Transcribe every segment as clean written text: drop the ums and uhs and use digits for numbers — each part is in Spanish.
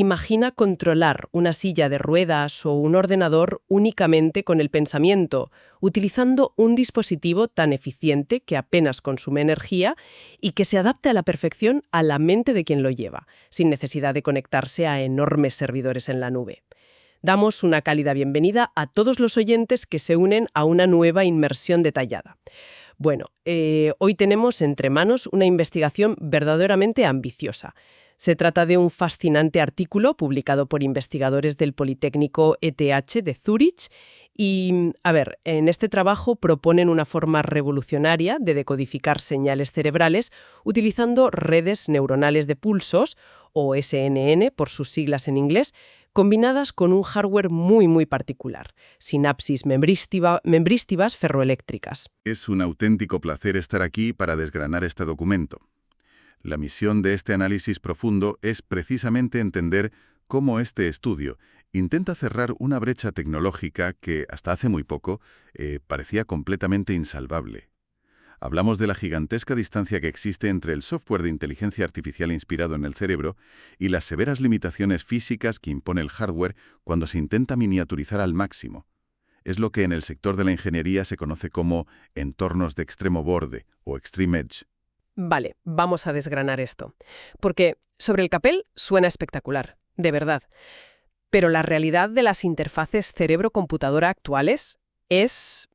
Imagina controlar una silla de ruedas o un ordenador únicamente con el pensamiento, utilizando un dispositivo tan eficiente que apenas consume energía y que se adapte a la perfección a la mente de quien lo lleva, sin necesidad de conectarse a enormes servidores en la nube. Damos una cálida bienvenida a todos los oyentes que se unen a una nueva inmersión detallada. Bueno, hoy tenemos entre manos una investigación verdaderamente ambiciosa. Se trata de un fascinante artículo publicado por investigadores del Politécnico ETH de Zúrich y, en este trabajo proponen una forma revolucionaria de decodificar señales cerebrales utilizando redes neuronales de pulsos, o CNN por sus siglas en inglés, combinadas con un hardware muy particular, sinapsis membrístivas ferroeléctricas. Es un auténtico placer estar aquí para desgranar este documento. La misión de este análisis profundo es precisamente entender cómo este estudio intenta cerrar una brecha tecnológica que, hasta hace muy poco, parecía completamente insalvable. Hablamos de la gigantesca distancia que existe entre el software de inteligencia artificial inspirado en el cerebro y las severas limitaciones físicas que impone el hardware cuando se intenta miniaturizar al máximo. Es lo que en el sector de la ingeniería se conoce como entornos de extremo borde o extreme edge. Vale, vamos a desgranar esto. Porque sobre el papel suena espectacular, de verdad. Pero la realidad de las interfaces cerebro-computadora actuales es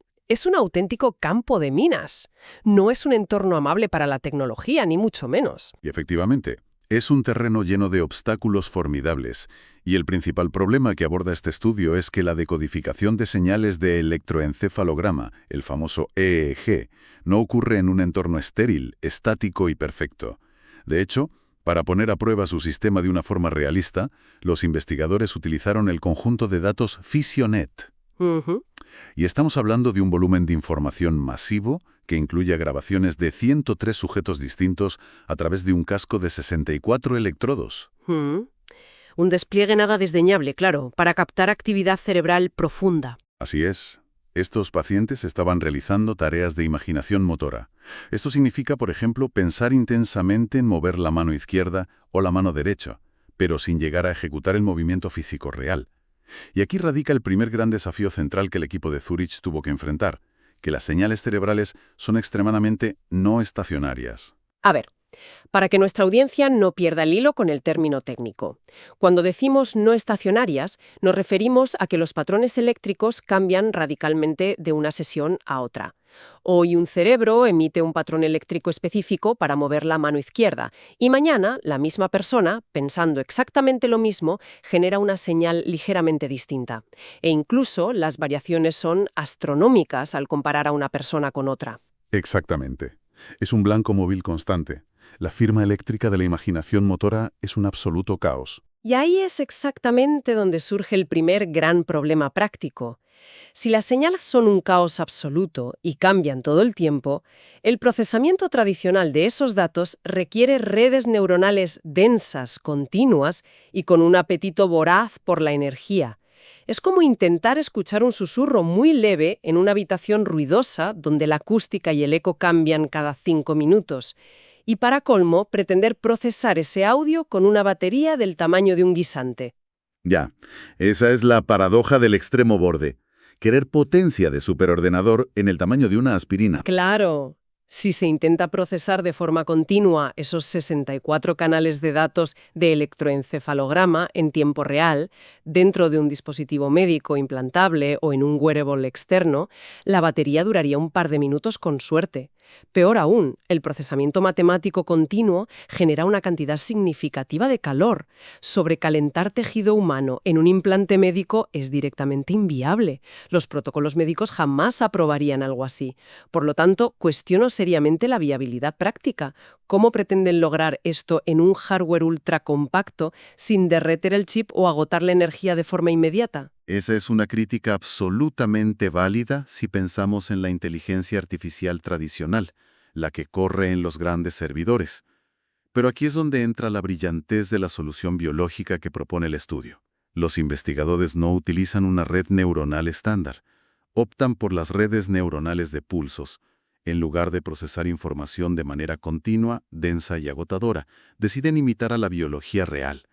un auténtico campo de minas. No es un entorno amable para la tecnología, ni mucho menos. Y efectivamente, es un terreno lleno de obstáculos formidables. Y el principal problema que aborda este estudio es que la decodificación de señales de electroencefalograma, el famoso EEG, no ocurre en un entorno estéril, estático y perfecto. De hecho, para poner a prueba su sistema de una forma realista, los investigadores utilizaron el conjunto de datos Fisionet. Y estamos hablando de un volumen de información masivo que incluye grabaciones de 103 sujetos distintos a través de un casco de 64 electrodos. Un despliegue nada desdeñable, claro, para captar actividad cerebral profunda. Así es. Estos pacientes estaban realizando tareas de imaginación motora. Esto significa, por ejemplo, pensar intensamente en mover la mano izquierda o la mano derecha, pero sin llegar a ejecutar el movimiento físico real. Y aquí radica el primer gran desafío central que el equipo de Zúrich tuvo que enfrentar, que las señales cerebrales son extremadamente no estacionarias. Para que nuestra audiencia no pierda el hilo con el término técnico. Cuando decimos no estacionarias, nos referimos a que los patrones eléctricos cambian radicalmente de una sesión a otra. Hoy un cerebro emite un patrón eléctrico específico para mover la mano izquierda y mañana la misma persona, pensando exactamente lo mismo, genera una señal ligeramente distinta. E incluso las variaciones son astronómicas al comparar a una persona con otra. Exactamente. Es un blanco móvil constante. La firma eléctrica de la imaginación motora es un absoluto caos. Y ahí es exactamente donde surge el primer gran problema práctico. Si las señales son un caos absoluto y cambian todo el tiempo, el procesamiento tradicional de esos datos requiere redes neuronales densas, continuas y con un apetito voraz por la energía. Es como intentar escuchar un susurro muy leve en una habitación ruidosa donde la acústica y el eco cambian cada 5 minutos. Y para colmo, pretender procesar ese audio con una batería del tamaño de un guisante. Ya, esa es la paradoja del extremo borde. Querer potencia de superordenador en el tamaño de una aspirina. Claro. Si se intenta procesar de forma continua esos 64 canales de datos de electroencefalograma en tiempo real, dentro de un dispositivo médico implantable o en un wearable externo, la batería duraría un par de minutos con suerte. Peor aún, el procesamiento matemático continuo genera una cantidad significativa de calor. Sobrecalentar tejido humano en un implante médico es directamente inviable. Los protocolos médicos jamás aprobarían algo así. Por lo tanto, cuestiono seriamente la viabilidad práctica. ¿Cómo pretenden lograr esto en un hardware ultracompacto sin derretir el chip o agotar la energía de forma inmediata? Esa es una crítica absolutamente válida si pensamos en la inteligencia artificial tradicional, la que corre en los grandes servidores. Pero aquí es donde entra la brillantez de la solución biológica que propone el estudio. Los investigadores no utilizan una red neuronal estándar. Optan por las redes neuronales de pulsos. En lugar de procesar información de manera continua, densa y agotadora, deciden imitar a la biología real.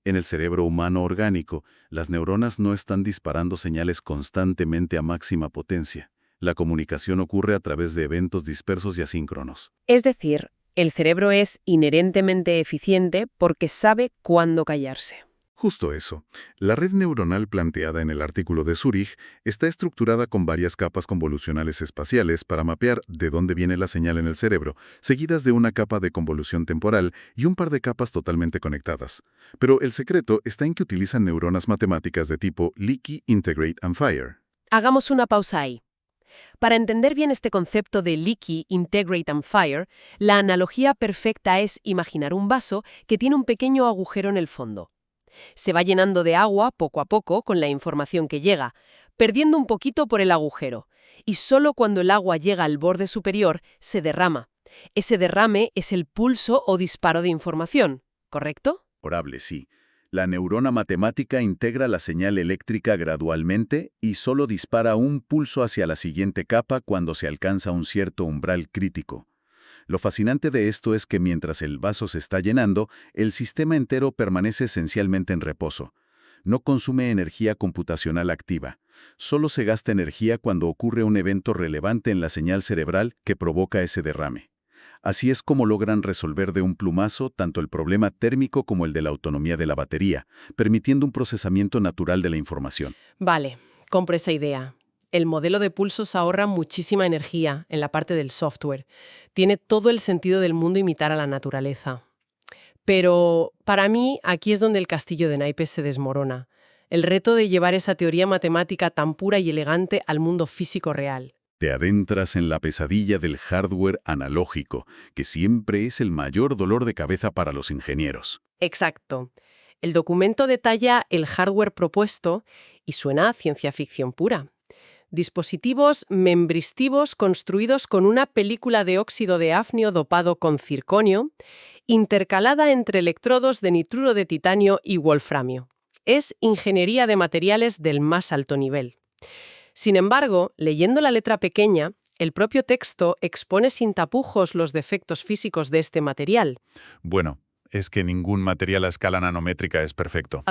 En el cerebro humano orgánico, las neuronas no están disparando señales constantemente a máxima potencia. La comunicación ocurre a través de eventos dispersos y asíncronos. Es decir, el cerebro es inherentemente eficiente porque sabe cuándo callarse. Justo eso. La red neuronal planteada en el artículo de Zurich está estructurada con varias capas convolucionales espaciales para mapear de dónde viene la señal en el cerebro, seguidas de una capa de convolución temporal y un par de capas totalmente conectadas. Pero el secreto está en que utilizan neuronas matemáticas de tipo Leaky, Integrate and Fire. Hagamos una pausa ahí. Para entender bien este concepto de Leaky, Integrate and Fire, la analogía perfecta es imaginar un vaso que tiene un pequeño agujero en el fondo. Se va llenando de agua poco a poco con la información que llega, perdiendo un poquito por el agujero, y solo cuando el agua llega al borde superior se derrama. Ese derrame es el pulso o disparo de información, ¿correcto? Orable, sí. La neurona matemática integra la señal eléctrica gradualmente y solo dispara un pulso hacia la siguiente capa cuando se alcanza un cierto umbral crítico. Lo fascinante de esto es que mientras el vaso se está llenando, el sistema entero permanece esencialmente en reposo. No consume energía computacional activa. Solo se gasta energía cuando ocurre un evento relevante en la señal cerebral que provoca ese derrame. Así es como logran resolver de un plumazo tanto el problema térmico como el de la autonomía de la batería, permitiendo un procesamiento natural de la información. Vale, compro esa idea. El modelo de pulsos ahorra muchísima energía en la parte del software. Tiene todo el sentido del mundo imitar a la naturaleza. Pero para mí aquí es donde el castillo de naipes se desmorona. El reto de llevar esa teoría matemática tan pura y elegante al mundo físico real. Te adentras en la pesadilla del hardware analógico, que siempre es el mayor dolor de cabeza para los ingenieros. Exacto. El documento detalla el hardware propuesto y suena a ciencia ficción pura. Dispositivos membristivos construidos con una película de óxido de hafnio dopado con circonio, intercalada entre electrodos de nitruro de titanio y wolframio. Es ingeniería de materiales del más alto nivel. Sin embargo, leyendo la letra pequeña, el propio texto expone sin tapujos los defectos físicos de este material. Bueno, es que ningún material a escala nanométrica es perfecto.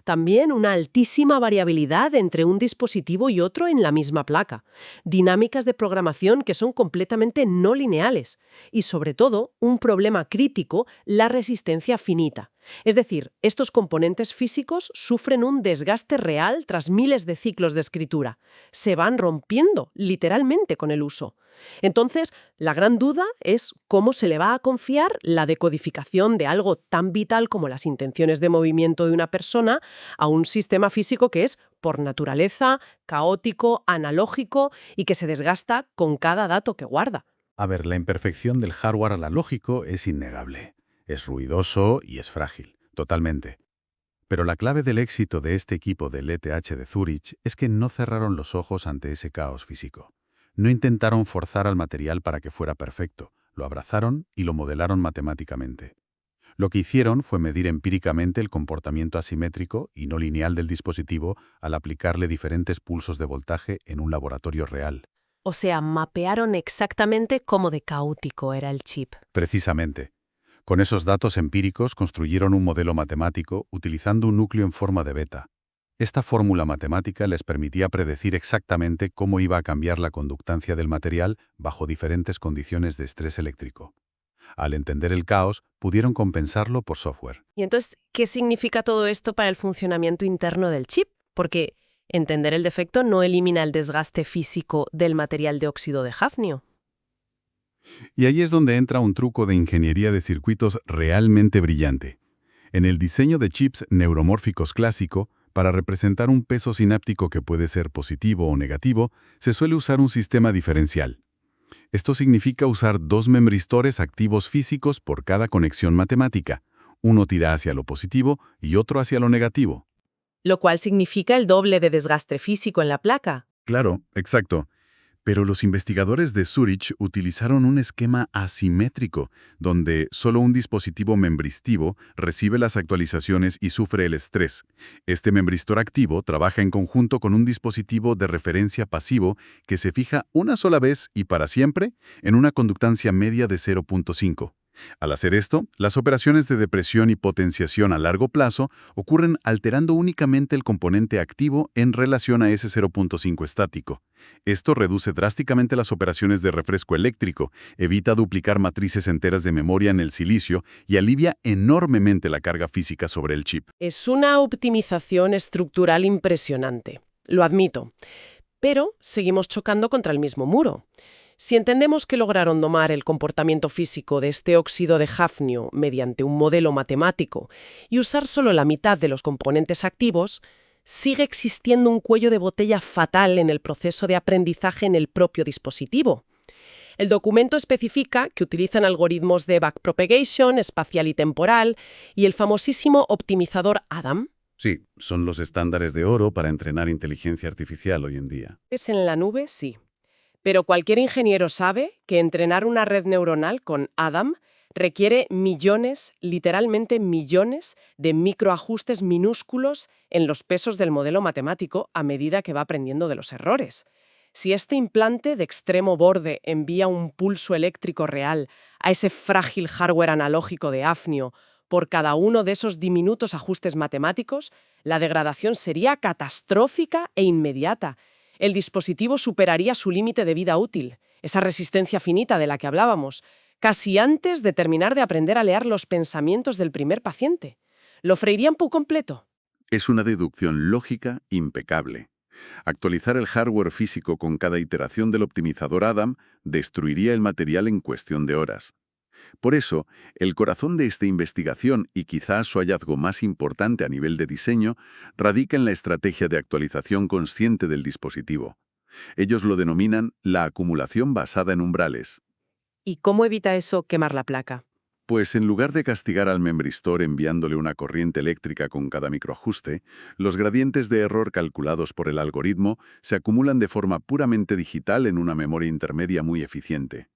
También una altísima variabilidad entre un dispositivo y otro en la misma placa. Dinámicas de programación que son completamente no lineales. Y sobre todo, un problema crítico, la resistencia finita. Es decir, estos componentes físicos sufren un desgaste real tras miles de ciclos de escritura. Se van rompiendo, literalmente, con el uso. Entonces, la gran duda es cómo se le va a confiar la decodificación de algo tan vital como las intenciones de movimiento de una persona a un sistema físico que es, por naturaleza, caótico, analógico y que se desgasta con cada dato que guarda. A ver, la imperfección del hardware analógico es innegable. Es ruidoso y es frágil, totalmente. Pero la clave del éxito de este equipo del ETH de Zurich es que no cerraron los ojos ante ese caos físico. No intentaron forzar al material para que fuera perfecto, lo abrazaron y lo modelaron matemáticamente. Lo que hicieron fue medir empíricamente el comportamiento asimétrico y no lineal del dispositivo al aplicarle diferentes pulsos de voltaje en un laboratorio real. O sea, mapearon exactamente cómo de caótico era el chip. Precisamente. Con esos datos empíricos construyeron un modelo matemático utilizando un núcleo en forma de beta. Esta fórmula matemática les permitía predecir exactamente cómo iba a cambiar la conductancia del material bajo diferentes condiciones de estrés eléctrico. Al entender el caos, pudieron compensarlo por software. Y entonces, ¿qué significa todo esto para el funcionamiento interno del chip? Porque entender el defecto no elimina el desgaste físico del material de óxido de hafnio. Y ahí es donde entra un truco de ingeniería de circuitos realmente brillante. En el diseño de chips neuromórficos clásico, para representar un peso sináptico que puede ser positivo o negativo, se suele usar un sistema diferencial. Esto significa usar dos memristores activos físicos por cada conexión matemática. Uno tira hacia lo positivo y otro hacia lo negativo. Lo cual significa el doble de desgaste físico en la placa. Claro, exacto. Pero los investigadores de Zurich utilizaron un esquema asimétrico, donde solo un dispositivo membristivo recibe las actualizaciones y sufre el estrés. Este membristor activo trabaja en conjunto con un dispositivo de referencia pasivo que se fija una sola vez y para siempre en una conductancia media de 0.5. Al hacer esto, las operaciones de depresión y potenciación a largo plazo ocurren alterando únicamente el componente activo en relación a ese 0.5 estático. Esto reduce drásticamente las operaciones de refresco eléctrico, evita duplicar matrices enteras de memoria en el silicio y alivia enormemente la carga física sobre el chip. Es una optimización estructural impresionante, lo admito. Pero seguimos chocando contra el mismo muro. Si entendemos que lograron domar el comportamiento físico de este óxido de hafnio mediante un modelo matemático y usar solo la mitad de los componentes activos, sigue existiendo un cuello de botella fatal en el proceso de aprendizaje en el propio dispositivo. El documento especifica que utilizan algoritmos de backpropagation, espacial y temporal, y el famosísimo optimizador Adam. Sí, son los estándares de oro para entrenar inteligencia artificial hoy en día. ¿Es en la nube? Sí. Pero cualquier ingeniero sabe que entrenar una red neuronal con Adam requiere millones, literalmente millones, de microajustes minúsculos en los pesos del modelo matemático a medida que va aprendiendo de los errores. Si este implante de extremo borde envía un pulso eléctrico real a ese frágil hardware analógico de hafnio por cada uno de esos diminutos ajustes matemáticos, la degradación sería catastrófica e inmediata. El dispositivo superaría su límite de vida útil, esa resistencia finita de la que hablábamos, casi antes de terminar de aprender a leer los pensamientos del primer paciente. Lo freirían por completo. Es una deducción lógica impecable. Actualizar el hardware físico con cada iteración del optimizador Adam destruiría el material en cuestión de horas. Por eso, el corazón de esta investigación, y quizás su hallazgo más importante a nivel de diseño, radica en la estrategia de actualización consciente del dispositivo. Ellos lo denominan la acumulación basada en umbrales. ¿Y cómo evita eso quemar la placa? Pues en lugar de castigar al membristor enviándole una corriente eléctrica con cada microajuste, los gradientes de error calculados por el algoritmo se acumulan de forma puramente digital en una memoria intermedia muy eficiente.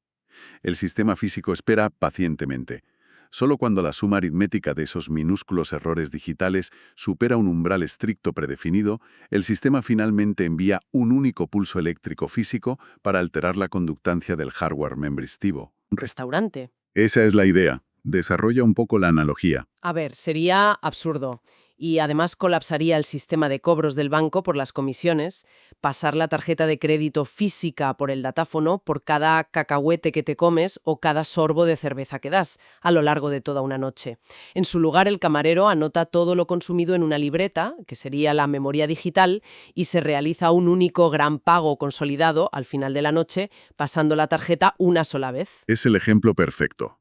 El sistema físico espera pacientemente. Solo cuando la suma aritmética de esos minúsculos errores digitales supera un umbral estricto predefinido, el sistema finalmente envía un único pulso eléctrico físico para alterar la conductancia del hardware membristivo. Un restaurante. Esa es la idea. Desarrolla un poco la analogía. A ver, sería absurdo. Y además colapsaría el sistema de cobros del banco por las comisiones, pasar la tarjeta de crédito física por el datáfono por cada cacahuete que te comes o cada sorbo de cerveza que das a lo largo de toda una noche. En su lugar, el camarero anota todo lo consumido en una libreta, que sería la memoria digital, y se realiza un único gran pago consolidado al final de la noche, pasando la tarjeta una sola vez. Es el ejemplo perfecto.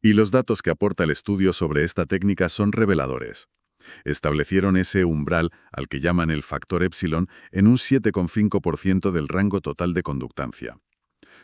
Y los datos que aporta el estudio sobre esta técnica son reveladores. Establecieron ese umbral, al que llaman el factor epsilon, en un 7,5% del rango total de conductancia.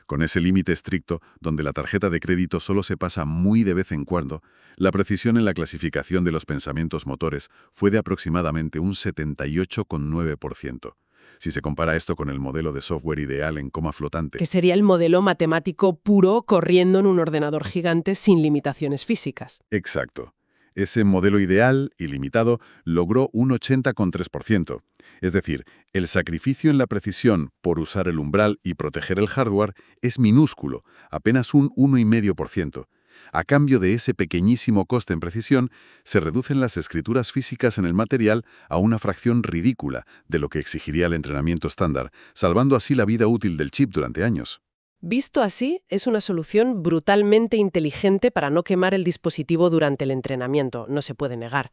Con ese límite estricto, donde la tarjeta de crédito solo se pasa muy de vez en cuando, la precisión en la clasificación de los pensamientos motores fue de aproximadamente un 78,9%. Si se compara esto con el modelo de software ideal en coma flotante, Que sería el modelo matemático puro corriendo en un ordenador gigante sin limitaciones físicas. exacto. Ese modelo ideal, ilimitado, logró un 80,3%. Es decir, el sacrificio en la precisión por usar el umbral y proteger el hardware es minúsculo, apenas un 1,5%. A cambio de ese pequeñísimo coste en precisión, se reducen las escrituras físicas en el material a una fracción ridícula de lo que exigiría el entrenamiento estándar, salvando así la vida útil del chip durante años. Visto así, es una solución brutalmente inteligente para no quemar el dispositivo durante el entrenamiento, no se puede negar.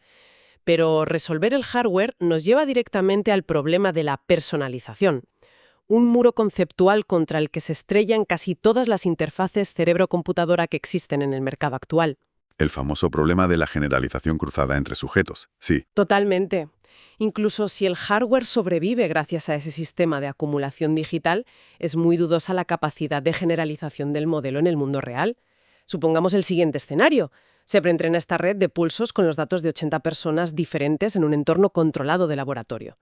Pero resolver el hardware nos lleva directamente al problema de la personalización, un muro conceptual contra el que se estrellan casi todas las interfaces cerebro-computadora que existen en el mercado actual. El famoso problema de la generalización cruzada entre sujetos, sí. Totalmente. Incluso si el hardware sobrevive gracias a ese sistema de acumulación digital, es muy dudosa la capacidad de generalización del modelo en el mundo real. Supongamos el siguiente escenario. Se preentrena esta red de pulsos con los datos de 80 personas diferentes en un entorno controlado de laboratorio.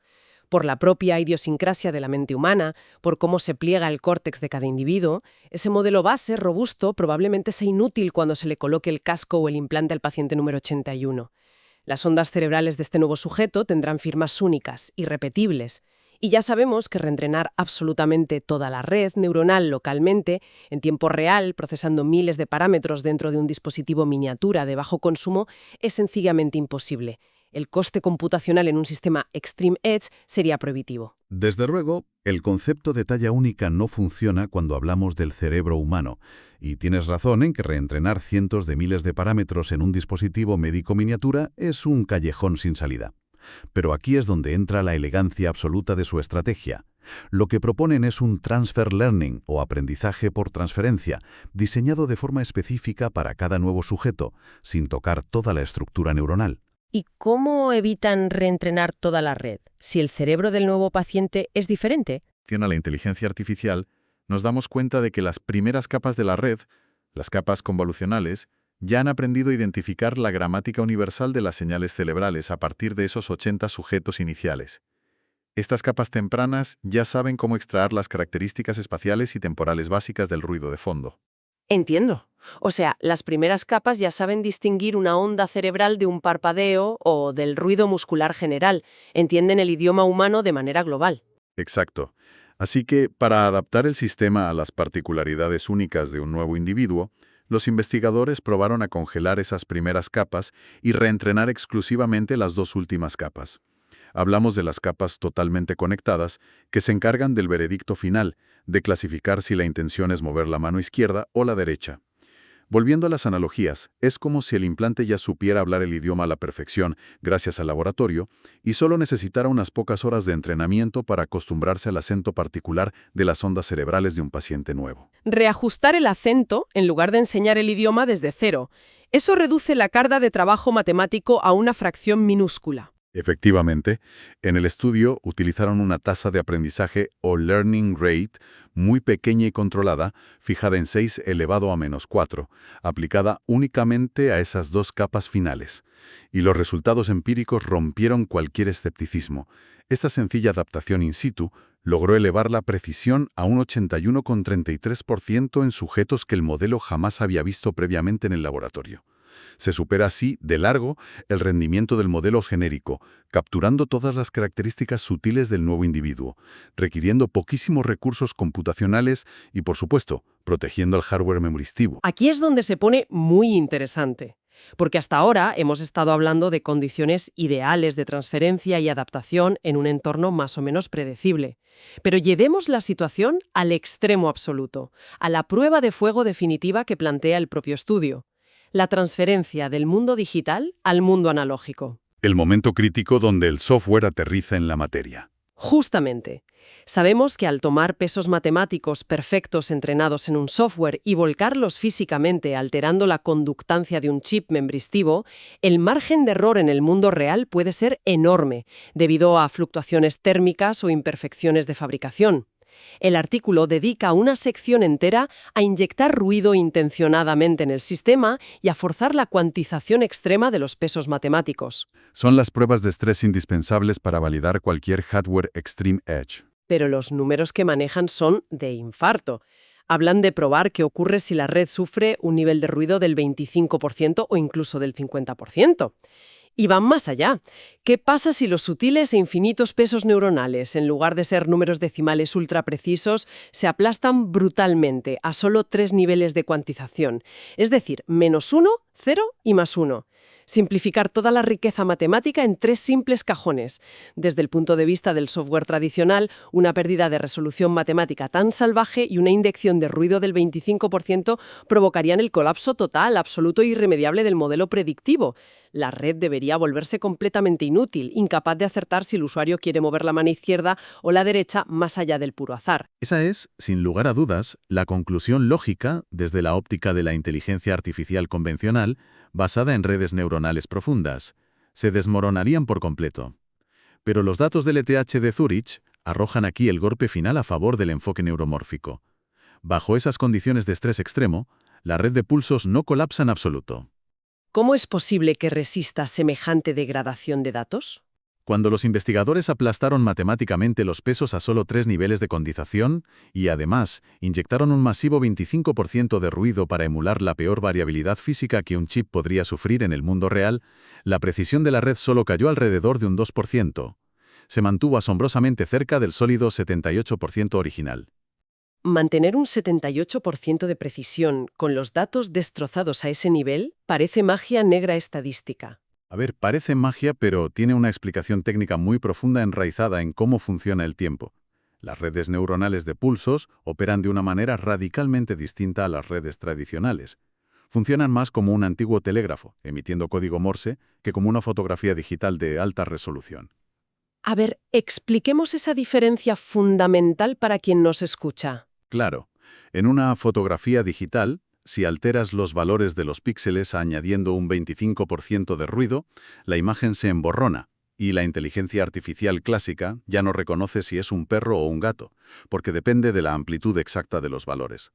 Por la propia idiosincrasia de la mente humana, por cómo se pliega el córtex de cada individuo, ese modelo base robusto probablemente sea inútil cuando se le coloque el casco o el implante al paciente número 81. Las ondas cerebrales de este nuevo sujeto tendrán firmas únicas, irrepetibles, Y ya sabemos que reentrenar absolutamente toda la red neuronal localmente, en tiempo real, procesando miles de parámetros dentro de un dispositivo miniatura de bajo consumo, es sencillamente imposible. El coste computacional en un sistema Extreme Edge sería prohibitivo. Desde luego, el concepto de talla única no funciona cuando hablamos del cerebro humano, y tienes razón en que reentrenar cientos de miles de parámetros en un dispositivo médico miniatura es un callejón sin salida. Pero aquí es donde entra la elegancia absoluta de su estrategia. Lo que proponen es un transfer learning o aprendizaje por transferencia, diseñado de forma específica para cada nuevo sujeto, sin tocar toda la estructura neuronal. ¿Y cómo evitan reentrenar toda la red si el cerebro del nuevo paciente es diferente? A la inteligencia artificial, nos damos cuenta de que las primeras capas de la red, las capas convolucionales, ya han aprendido a identificar la gramática universal de las señales cerebrales a partir de esos 80 sujetos iniciales. Estas capas tempranas ya saben cómo extraer las características espaciales y temporales básicas del ruido de fondo. Entiendo. O sea, las primeras capas ya saben distinguir una onda cerebral de un parpadeo o del ruido muscular general. Entienden el idioma humano de manera global. Exacto. Así que, para adaptar el sistema a las particularidades únicas de un nuevo individuo, los investigadores probaron a congelar esas primeras capas y reentrenar exclusivamente las dos últimas capas. Hablamos de las capas totalmente conectadas, que se encargan del veredicto final, de clasificar si la intención es mover la mano izquierda o la derecha. Volviendo a las analogías, es como si el implante ya supiera hablar el idioma a la perfección, gracias al laboratorio, y solo necesitara unas pocas horas de entrenamiento para acostumbrarse al acento particular de las ondas cerebrales de un paciente nuevo. Reajustar el acento en lugar de enseñar el idioma desde cero. Eso reduce la carga de trabajo matemático a una fracción minúscula. Efectivamente, en el estudio utilizaron una tasa de aprendizaje o learning rate muy pequeña y controlada, fijada en 6 elevado a -4, aplicada únicamente a esas dos capas finales. Y los resultados empíricos rompieron cualquier escepticismo. Esta sencilla adaptación in situ logró elevar la precisión a un 81,33% en sujetos que el modelo jamás había visto previamente en el laboratorio. Se supera así, de largo, el rendimiento del modelo genérico, capturando todas las características sutiles del nuevo individuo, requiriendo poquísimos recursos computacionales y, por supuesto, protegiendo al hardware memoristivo. Aquí es donde se pone muy interesante, porque hasta ahora hemos estado hablando de condiciones ideales de transferencia y adaptación en un entorno más o menos predecible. Pero llevemos la situación al extremo absoluto, a la prueba de fuego definitiva que plantea el propio estudio. La transferencia del mundo digital al mundo analógico. El momento crítico donde el software aterriza en la materia. Justamente. Sabemos que al tomar pesos matemáticos perfectos entrenados en un software y volcarlos físicamente alterando la conductancia de un chip membristivo, el margen de error en el mundo real puede ser enorme, debido a fluctuaciones térmicas o imperfecciones de fabricación. El artículo dedica una sección entera a inyectar ruido intencionadamente en el sistema y a forzar la cuantización extrema de los pesos matemáticos. Son las pruebas de estrés indispensables para validar cualquier hardware Extreme Edge. Pero los números que manejan son de infarto. Hablan de probar qué ocurre si la red sufre un nivel de ruido del 25% o incluso del 50%. Y van más allá. ¿Qué pasa si los sutiles e infinitos pesos neuronales, en lugar de ser números decimales ultra precisos, se aplastan brutalmente a solo 3 niveles de cuantización? Es decir, -1, 0 y +1. Simplificar toda la riqueza matemática en 3 simples cajones. Desde el punto de vista del software tradicional, una pérdida de resolución matemática tan salvaje y una inyección de ruido del 25% provocarían el colapso total, absoluto e irremediable del modelo predictivo. La red debería volverse completamente inútil, incapaz de acertar si el usuario quiere mover la mano izquierda o la derecha más allá del puro azar. Esa es, sin lugar a dudas, la conclusión lógica desde la óptica de la inteligencia artificial convencional, basada en redes neuronales profundas. Se desmoronarían por completo. Pero los datos del ETH de Zúrich arrojan aquí el golpe final a favor del enfoque neuromórfico. Bajo esas condiciones de estrés extremo, la red de pulsos no colapsa en absoluto. ¿Cómo es posible que resista semejante degradación de datos? Cuando los investigadores aplastaron matemáticamente los pesos a solo 3 niveles de condensación y, además, inyectaron un masivo 25% de ruido para emular la peor variabilidad física que un chip podría sufrir en el mundo real, la precisión de la red solo cayó alrededor de un 2%. Se mantuvo asombrosamente cerca del sólido 78% original. Mantener un 78% de precisión con los datos destrozados a ese nivel parece magia negra estadística. A ver, parece magia, pero tiene una explicación técnica muy profunda enraizada en cómo funciona el tiempo. Las redes neuronales de pulsos operan de una manera radicalmente distinta a las redes tradicionales. Funcionan más como un antiguo telégrafo, emitiendo código Morse, que como una fotografía digital de alta resolución. A ver, expliquemos esa diferencia fundamental para quien nos escucha. Claro, en una fotografía digital, si alteras los valores de los píxeles añadiendo un 25% de ruido, la imagen se emborrona, y la inteligencia artificial clásica ya no reconoce si es un perro o un gato, porque depende de la amplitud exacta de los valores.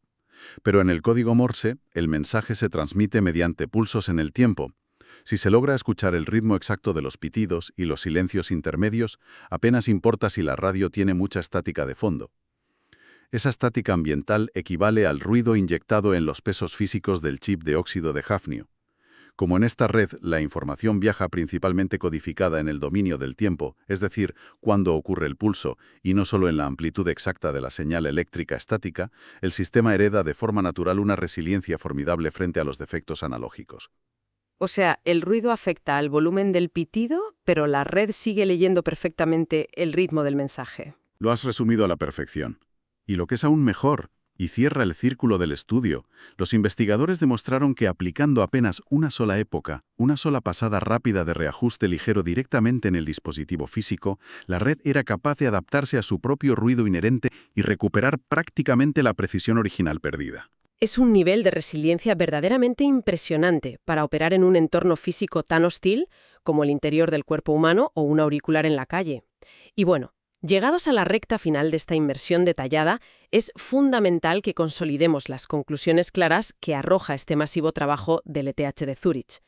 Pero en el código Morse, el mensaje se transmite mediante pulsos en el tiempo. Si se logra escuchar el ritmo exacto de los pitidos y los silencios intermedios, apenas importa si la radio tiene mucha estática de fondo. Esa estática ambiental equivale al ruido inyectado en los pesos físicos del chip de óxido de hafnio. Como en esta red la información viaja principalmente codificada en el dominio del tiempo, es decir, cuándo ocurre el pulso, y no solo en la amplitud exacta de la señal eléctrica estática, el sistema hereda de forma natural una resiliencia formidable frente a los defectos analógicos. O sea, el ruido afecta al volumen del pitido, pero la red sigue leyendo perfectamente el ritmo del mensaje. Lo has resumido a la perfección. Y lo que es aún mejor, y cierra el círculo del estudio, los investigadores demostraron que aplicando apenas una sola época, una sola pasada rápida de reajuste ligero directamente en el dispositivo físico, la red era capaz de adaptarse a su propio ruido inherente y recuperar prácticamente la precisión original perdida. Es un nivel de resiliencia verdaderamente impresionante para operar en un entorno físico tan hostil como el interior del cuerpo humano o un auricular en la calle. Y bueno, llegados a la recta final de esta inmersión detallada, es fundamental que consolidemos las conclusiones claras que arroja este masivo trabajo del ETH de Zúrich.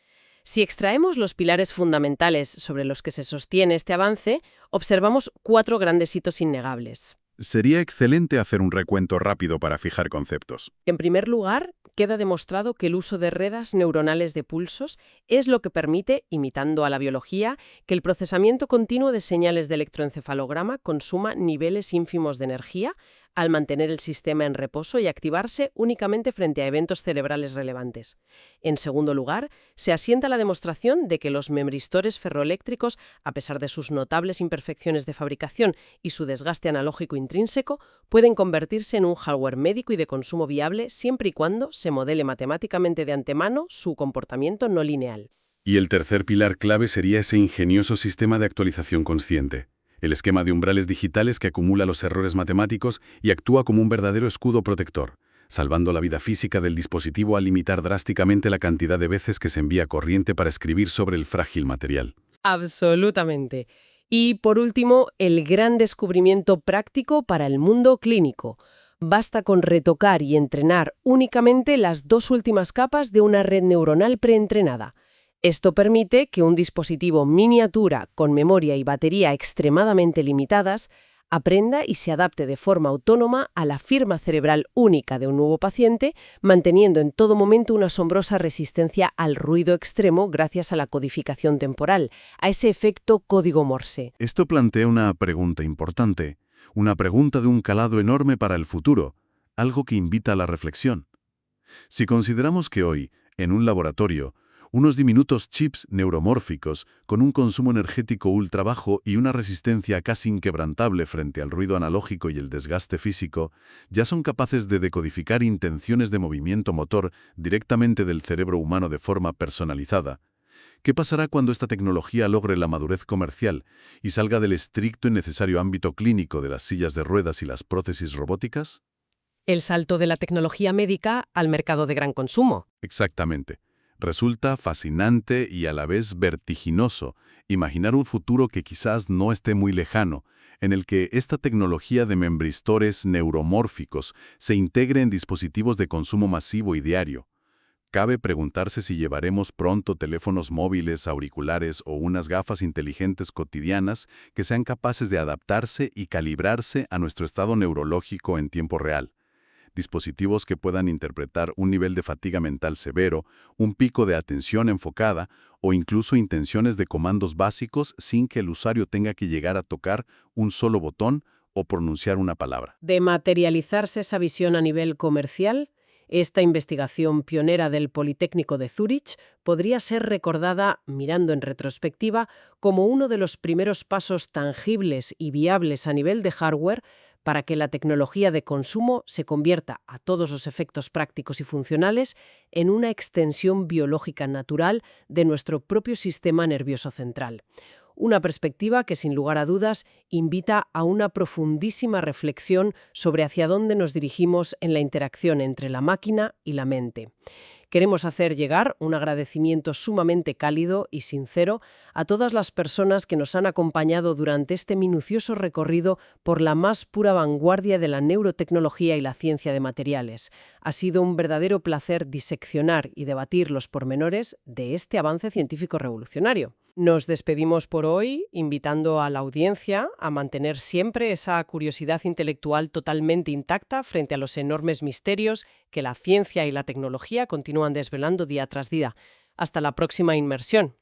Si extraemos los pilares fundamentales sobre los que se sostiene este avance, observamos 4 grandes hitos innegables. Sería excelente hacer un recuento rápido para fijar conceptos. En primer lugar, queda demostrado que el uso de redes neuronales de pulsos es lo que permite, imitando a la biología, que el procesamiento continuo de señales de electroencefalograma consuma niveles ínfimos de energía al mantener el sistema en reposo y activarse únicamente frente a eventos cerebrales relevantes. En segundo lugar, se asienta la demostración de que los memristores ferroeléctricos, a pesar de sus notables imperfecciones de fabricación y su desgaste analógico intrínseco, pueden convertirse en un hardware médico y de consumo viable siempre y cuando se modele matemáticamente de antemano su comportamiento no lineal. Y el tercer pilar clave sería ese ingenioso sistema de actualización consciente. El esquema de umbrales digitales que acumula los errores matemáticos y actúa como un verdadero escudo protector, salvando la vida física del dispositivo al limitar drásticamente la cantidad de veces que se envía corriente para escribir sobre el frágil material. Absolutamente. Y por último, el gran descubrimiento práctico para el mundo clínico. Basta con retocar y entrenar únicamente las 2 últimas capas de una red neuronal preentrenada. Esto permite que un dispositivo miniatura con memoria y batería extremadamente limitadas aprenda y se adapte de forma autónoma a la firma cerebral única de un nuevo paciente, manteniendo en todo momento una asombrosa resistencia al ruido extremo gracias a la codificación temporal, a ese efecto código Morse. Esto plantea una pregunta importante, una pregunta de un calado enorme para el futuro, algo que invita a la reflexión. Si consideramos que hoy, en un laboratorio, unos diminutos chips neuromórficos con un consumo energético ultra bajo y una resistencia casi inquebrantable frente al ruido analógico y el desgaste físico, ya son capaces de decodificar intenciones de movimiento motor directamente del cerebro humano de forma personalizada. ¿Qué pasará cuando esta tecnología logre la madurez comercial y salga del estricto y necesario ámbito clínico de las sillas de ruedas y las prótesis robóticas? El salto de la tecnología médica al mercado de gran consumo. Exactamente. Resulta fascinante y a la vez vertiginoso imaginar un futuro que quizás no esté muy lejano, en el que esta tecnología de membristores neuromórficos se integre en dispositivos de consumo masivo y diario. Cabe preguntarse si llevaremos pronto teléfonos móviles, auriculares o unas gafas inteligentes cotidianas que sean capaces de adaptarse y calibrarse a nuestro estado neurológico en tiempo real. dispositivos que puedan interpretar un nivel de fatiga mental severo, un pico de atención enfocada o incluso intenciones de comandos básicos sin que el usuario tenga que llegar a tocar un solo botón o pronunciar una palabra. De materializarse esa visión a nivel comercial, esta investigación pionera del Politécnico de Zúrich podría ser recordada, mirando en retrospectiva, como uno de los primeros pasos tangibles y viables a nivel de hardware para que la tecnología de consumo se convierta, a todos los efectos prácticos y funcionales, en una extensión biológica natural de nuestro propio sistema nervioso central. Una perspectiva que, sin lugar a dudas, invita a una profundísima reflexión sobre hacia dónde nos dirigimos en la interacción entre la máquina y la mente. Queremos hacer llegar un agradecimiento sumamente cálido y sincero a todas las personas que nos han acompañado durante este minucioso recorrido por la más pura vanguardia de la neurotecnología y la ciencia de materiales. Ha sido un verdadero placer diseccionar y debatir los pormenores de este avance científico revolucionario. Nos despedimos por hoy, invitando a la audiencia a mantener siempre esa curiosidad intelectual totalmente intacta frente a los enormes misterios que la ciencia y la tecnología continúan desvelando día tras día. Hasta la próxima inmersión.